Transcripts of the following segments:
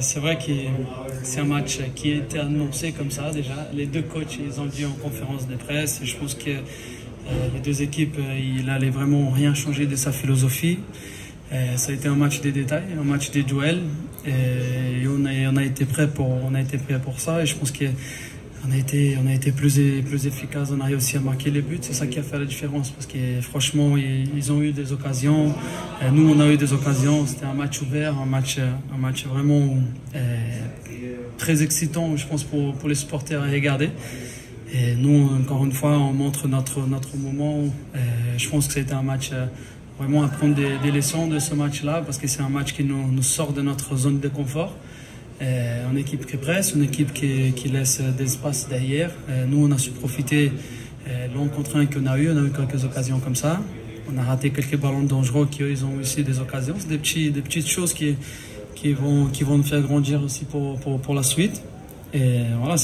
C'est vrai que c'est un match qui a été annoncé comme ça déjà. Les deux coachs, ils ont dit en conférence de presse. Et je pense que les deux équipes, il n'allait vraiment rien changer de sa philosophie. Ça a été un match des détails, un match des duels. Et on a été prêt pour ça. Et je pense qu'on a été plus efficace. On a réussi à marquer les buts. C'est ça qui a fait la différence. Parce que franchement, ils ont eu des occasions. Nous, on a eu des occasions. C'était un match ouvert, un match vraiment très excitant, je pense, pour les supporters à regarder. Et nous, encore une fois, on montre notre moment. Je pense que c'était un match vraiment à prendre des leçons de ce match-là, parce que c'est un match qui nous sort de notre zone de confort. Une équipe qui presse, une équipe qui laisse des espaces derrière. Nous, on a su profiter l'un contre un qu'on a eu. On a eu quelques occasions comme ça. On a raté quelques ballons dangereux ils ont aussi des occasions. C'est des petites choses qui vont nous faire grandir aussi pour la suite. Et voilà,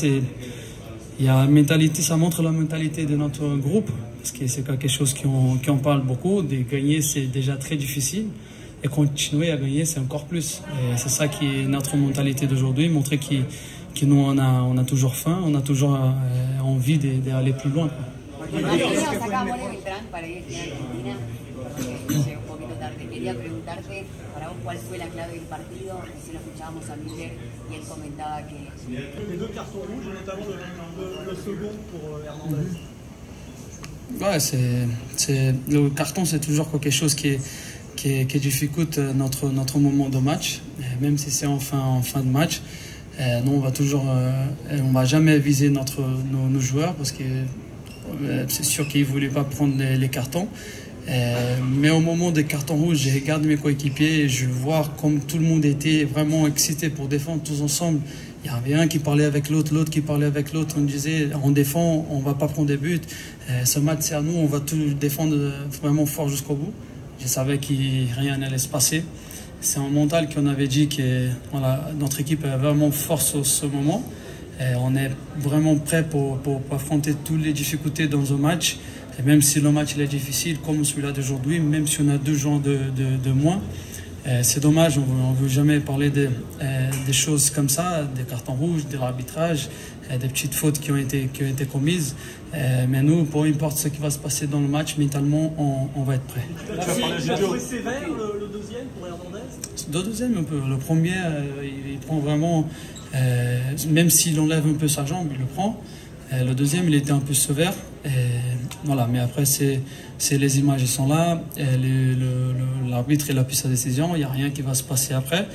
il y a une mentalité, ça montre la mentalité de notre groupe, parce que c'est quelque chose qui en parle beaucoup. De gagner, c'est déjà très difficile. Et continuer à gagner, c'est encore plus. Et c'est ça qui est notre mentalité d'aujourd'hui, montrer que nous, on a toujours faim, on a toujours envie d'aller plus loin. Quería preguntarte, para vos, ¿cuál fue la clave del partido? Recién lo escuchábamos a Miller y él comentaba que... Les deux cartons rouges, notamment le second pour Hernandez. Ouais, le carton, c'est toujours quelque chose qui difficulte notre moment de match, même si c'est en fin de match. Nous, on va jamais viser nos joueurs, parce que c'est sûr qu'ils ne voulaient pas prendre les cartons. Mais au moment des cartons rouges, je regarde mes coéquipiers et je vois comme tout le monde était vraiment excité pour défendre tous ensemble. Il y avait un qui parlait avec l'autre, l'autre qui parlait avec l'autre. On disait, on défend, on ne va pas prendre des buts. Ce match, c'est à nous, on va tout défendre vraiment fort jusqu'au bout. Je savais que rien n'allait se passer. C'est un mental qu'on avait dit que voilà, notre équipe est vraiment forte sur ce moment. On est vraiment prêt pour affronter toutes les difficultés dans un match. Et même si le match est difficile, comme celui-là d'aujourd'hui, même si on a 2 joueurs de moins, c'est dommage, on ne veut jamais parler des choses comme ça, des cartons rouges, de l'arbitrage, des petites fautes qui ont été commises. Mais nous, peu importe ce qui va se passer dans le match, mentalement, on va être prêt. Tu as trouvé sévère le deuxième pour Hernandez? Le deuxième, un peu. Le premier, il prend vraiment, même s'il enlève un peu sa jambe, il le prend. Le deuxième, il était un peu sévère. Voilà, mais après, c'est les images, ils sont là. L'arbitre, il a pris sa décision. Il n'y a rien qui va se passer après.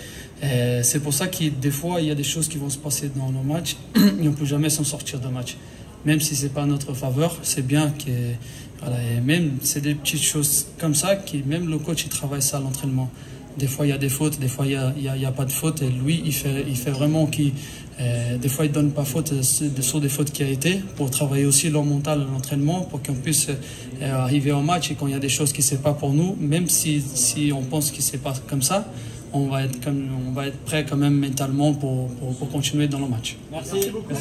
C'est pour ça que des fois, il y a des choses qui vont se passer dans nos matchs. Et on ne peut jamais s'en sortir de match. Même si ce n'est pas notre faveur, c'est bien que... Voilà, et même, c'est des petites choses comme ça que même le coach, il travaille ça à l'entraînement. Des fois, il y a des fautes, des fois, il n'y a pas de faute. Et lui, il fait vraiment des fois, il ne donne pas faute sur des fautes qui a été, pour travailler aussi leur mental à l'entraînement, pour qu'on puisse arriver au match. Et quand il y a des choses qui ne sont pas pour nous, même si on pense que ce n'est pas comme ça, on va être prêt quand même mentalement pour continuer dans le match. Merci beaucoup.